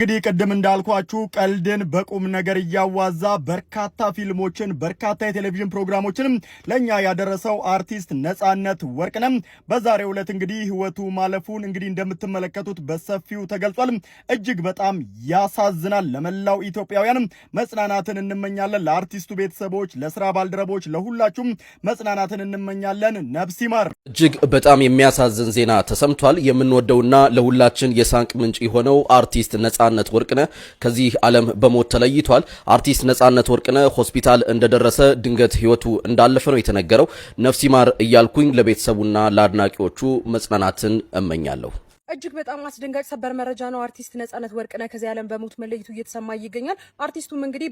እንግዲህ ቅድም እንዳልኳችሁ ቀልድን በቁም ነገር እያዋዛ በርካታ ፊልሞችን በርካታ የቴሌቪዥን ፕሮግራሞችንም ለኛ ያደረሰው አርቲስት ነጻነት ወርቅነህ በዛሬው ዕለት እንግዲህ ህይወቱ ማለፉን እንግዲህ እንደምትመለከቱት በሰፊው ተገልጿል። እጅግ በጣም ያሳዝናል። ለመላው ኢትዮጵያውያን መጽናናትን እንመኛለን። ለአርቲስቱ ቤተሰቦች፣ ለስራ ባልደረቦች፣ ለሁላችሁም መጽናናትን እንመኛለን። ነፍስ ይማር። እጅግ በጣም የሚያሳዝን ዜና ተሰምቷል። የምንወደውና ለሁላችን የሳንቅ ምንጭ የሆነው አርቲስት ነጻነት ወርቅነህ ከዚህ ዓለም በሞት ተለይቷል። አርቲስት ነጻነት ወርቅነህ ሆስፒታል እንደደረሰ ድንገት ህይወቱ እንዳለፈ ነው የተነገረው። ነፍስ ይማር እያልኩኝ ለቤተሰቡና ለአድናቂዎቹ መጽናናትን እመኛለሁ። እጅግ በጣም አስደንጋጭ ሰበር መረጃ ነው። አርቲስት ነጻነት ወርቅነህ ከዚህ ዓለም በሞት መለየቱ እየተሰማ ይገኛል። አርቲስቱም እንግዲህ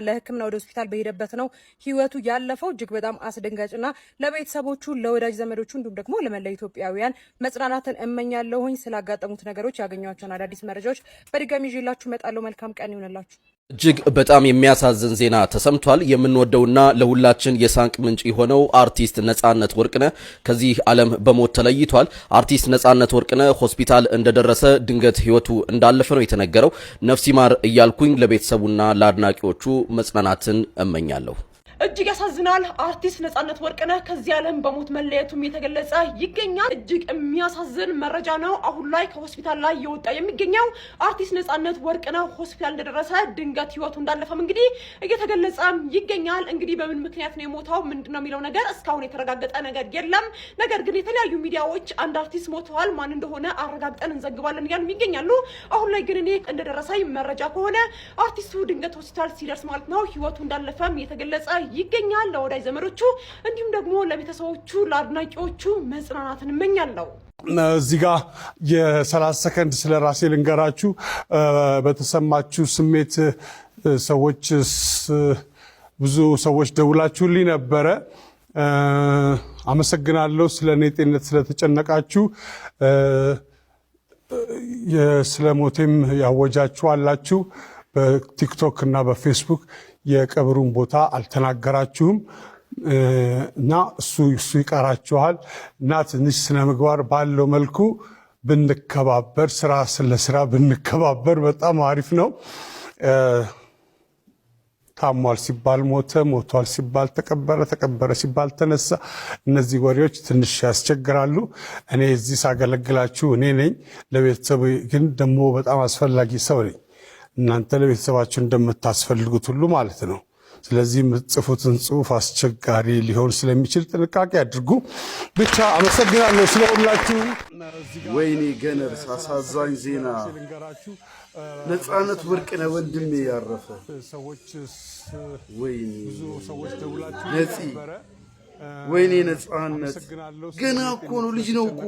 ለህክምና ወደ ሆስፒታል በሄደበት ነው ህይወቱ ያለፈው። እጅግ በጣም አስደንጋጭና ለቤተሰቦቹ፣ ለወዳጅ ዘመዶቹ እንዲሁም ደግሞ ለመላው ኢትዮጵያውያን መጽናናትን እመኛለሁኝ። ስላጋጠሙት ነገሮች ያገኟቸውን አዳዲስ መረጃዎች በድጋሚ ይዤላችሁ እመጣለሁ። መልካም ቀን ይሁንላችሁ። እጅግ በጣም የሚያሳዝን ዜና ተሰምቷል። የምንወደውና ለሁላችን የሳንቅ ምንጭ የሆነው አርቲስት ነጻነት ወርቅነህ ከዚህ ዓለም በሞት ተለይቷል። አርቲስት ነጻነት ወርቅነህ ሆስፒታል እንደደረሰ ድንገት ህይወቱ እንዳለፈ ነው የተነገረው። ነፍስ ይማር እያልኩኝ ለቤተሰቡና ለአድናቂዎቹ መጽናናትን እመኛለሁ። እጅግ ያሳዝናል። አርቲስት ነጻነት ወርቅነህ ከዚህ ዓለም በሞት መለየቱም የተገለጸ ይገኛል። እጅግ የሚያሳዝን መረጃ ነው አሁን ላይ ከሆስፒታል ላይ የወጣ የሚገኘው። አርቲስት ነጻነት ወርቅነህ ሆስፒታል እንደደረሰ ድንገት ህይወቱ እንዳለፈም እንግዲህ እየተገለጸ ይገኛል። እንግዲህ በምን ምክንያት ነው የሞተው ምንድነው የሚለው ነገር እስካሁን የተረጋገጠ ነገር የለም። ነገር ግን የተለያዩ ሚዲያዎች አንድ አርቲስት ሞተዋል፣ ማን እንደሆነ አረጋግጠን እንዘግባለን እያሉ ይገኛሉ። አሁን ላይ ግን እኔ እንደደረሰኝ መረጃ ከሆነ አርቲስቱ ድንገት ሆስፒታል ሲደርስ ማለት ነው ህይወቱ እንዳለፈም የተገለጸ ይገኛል። ለወዳጅ ዘመዶቹ እንዲሁም ደግሞ ለቤተሰቦቹ፣ ለአድናቂዎቹ መጽናናትን እመኛለሁ። እዚህ ጋር የ30 ሰከንድ ስለ ራሴ ልንገራችሁ። በተሰማችሁ ስሜት ብዙ ሰዎች ደውላችሁልኝ ነበረ። አመሰግናለሁ። ስለ እኔ ጤንነት ስለተጨነቃችሁ። ስለ ሞቴም ያወጃችሁ አላችሁ። በቲክቶክ እና በፌስቡክ የቀብሩን ቦታ አልተናገራችሁም እና እሱ ይቀራችኋል እና ትንሽ ስነ ምግባር ባለው መልኩ ብንከባበር፣ ስራ ለስራ ብንከባበር በጣም አሪፍ ነው። ታሟል ሲባል ሞተ፣ ሞቷል ሲባል ተቀበረ፣ ተቀበረ ሲባል ተነሳ። እነዚህ ወሬዎች ትንሽ ያስቸግራሉ። እኔ እዚህ ሳገለግላችሁ እኔ ነኝ። ለቤተሰቡ ግን ደግሞ በጣም አስፈላጊ ሰው ነኝ። እናንተ ለቤተሰባችሁ እንደምታስፈልጉት ሁሉ ማለት ነው። ስለዚህ የምትጽፉትን ጽሁፍ አስቸጋሪ ሊሆን ስለሚችል ጥንቃቄ አድርጉ። ብቻ አመሰግናለሁ ስለሁላችሁ። ወይኔ ገነር አሳዛኝ ዜና። ነጻነት ወርቅነህ ወንድሜ ያረፈ። ወይኔ ነፂ፣ ወይኔ ነጻነት ገና እኮ ነው፣ ልጅ ነው እኮ።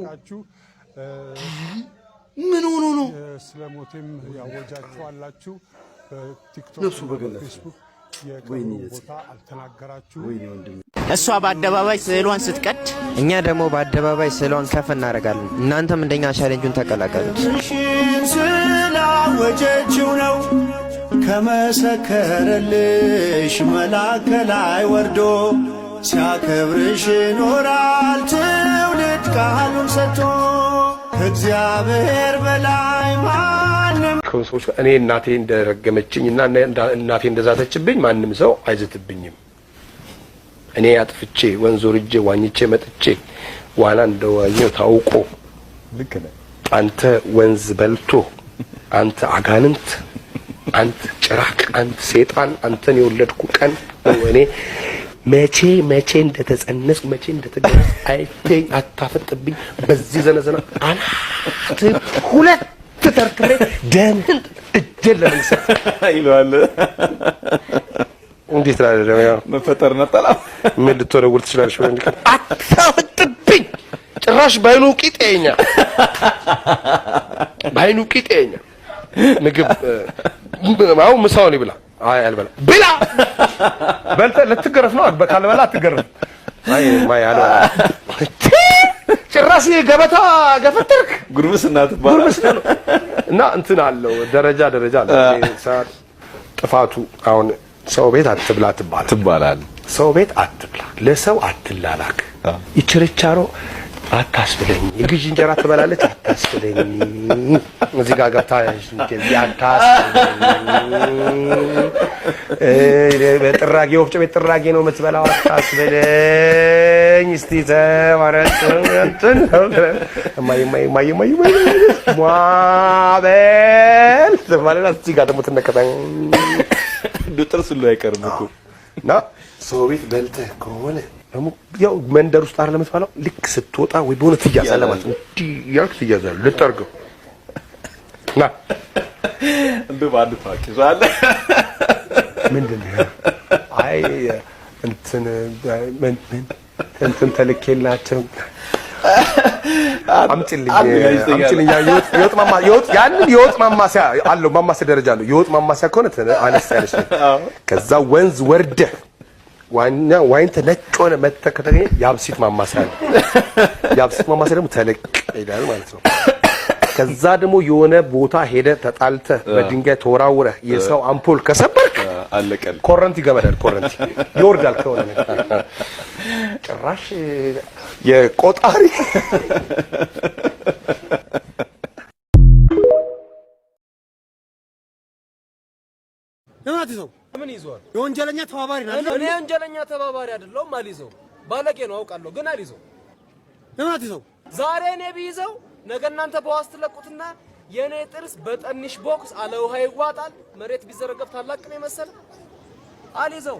ምን ሆኖ ነው? ስለሞቴም ያወጃችሁ አላችሁ። በቲክቶክ ነፍሱ በገነት ቦታ አልተናገራችሁ። እሷ በአደባባይ ስዕሏን ስትቀድ፣ እኛ ደግሞ በአደባባይ ስዕሏን ከፍ እናደርጋለን። እናንተም እንደኛ ቻሌንጁን ተቀላቀሉት። ስላወጀችው ነው ከመሰከረልሽ መልአክ ከላይ ወርዶ ሲያከብርሽ ኖራል ትውልድ ቃሉን ሰጥቶ ከእግዚአብሔር በላይ ማንም ከሰዎች እኔ እናቴ እንደረገመችኝና እናቴ እንደዛተችብኝ ማንም ሰው አይዘትብኝም። እኔ አጥፍቼ ወንዝ ወርጄ ዋኝቼ መጥቼ ዋና እንደዋኘው ታውቆ ልክ ነህ አንተ ወንዝ በልቶ አንተ አጋንንት አንተ ጭራቅ አንተ ሰይጣን አንተን የወለድኩ ቀን እኔ መቼ እንደተጸነስኩ መቼ እንደተገረዝ አይተኝ አታፈጥብኝ። በዚህ ዘነዘና አናት ሁለት ተርክሬ ደምን እጀለ ለምሰጥ ይሏል። እንዴት ነው ያው መፈጠር ነጠላ ምን ልትወረውር ትችላለሽ? ወንድ አታፈጥብኝ ጭራሽ ባይኑ ቂጤኛ ምግብ ማው ምሳውን ይብላ። አይ አልበላ ብላ በልተ ለትገረፍ ነው ካልበላ አትገረፍ። አይ ማይ አለ ጭራሽ ገበታ ገፈተርክ ጉርብስና ትባላለህ እና እንትን አለው ደረጃ አለው። ሰዓት ጥፋቱ አሁን ሰው ቤት አትብላ ትባላለህ። ሰው ቤት አትብላ፣ ለሰው አትላላክ። ይችርቻሮ አታስብለኝ የግዥ እንጀራ ትበላለች አታስብለኝ እዚህ ጋር ገብታሽ እንደዚህ አታስብለኝ በጥራጌ ወፍጮ ቤት ጥራጌ ነው የምትበላው አታስብለኝ እስቲ ተዋረጥ እንትን ማይ ማበል ማለት እዚህ ጋር ደግሞ ትነከታኝ ጥርስ ሁሉ አይቀርም እኮ እና ሰው ቤት በልተህ ከሆነ ደግሞ ያው መንደር ውስጥ አይደለም የምትባለው ልክ ስትወጣ ወይ በሆነ ትያዛለህ ማለት ነው እንዴ ያልክ ትያዛለህ ልጠርገው ና እንደ ባንድ ታውቂዋለ ምንድነው አይ እንትን ተልኬላቸው አምጪልኝ የወጥ ማማሲያ አለው ማማሲያ ደረጃ አለው የወጥ ማማሲያ ከሆነ አነስ ያለች ከዛ ወንዝ ወርደህ ዋይን ነጭ ሆነ መተከተኝ ያብሲት ማማሲያ ነው ያብሲት ማማሲያ ደግሞ ተለቅ ይላል ማለት ነው ከዛ ደግሞ የሆነ ቦታ ሄደ ተጣልተ በድንጋይ ተወራውረ የሰው አምፖል ከሰበርክ አለቀል ኮረንቲ ገመዳል ኮረንቲ ይወርዳል ከሆነ ጭራሽ የቆጣሪ ለማት ይዘው ምን ይዟል የወንጀለኛ ተባባሪ ነው እኔ ወንጀለኛ ተባባሪ አይደለም አልይዘው ባለቄ ነው አውቃለሁ ግን አልይዘው ለማት ይዘው ዛሬ እኔ ቢይዘው ነገ እናንተ በዋስ ትለቁትና የኔ ጥርስ በጠንሽ ቦክስ አለ ውሃ ይዋጣል መሬት ቢዘረገፍ ታላቅ ነው መሰለ አልይዘው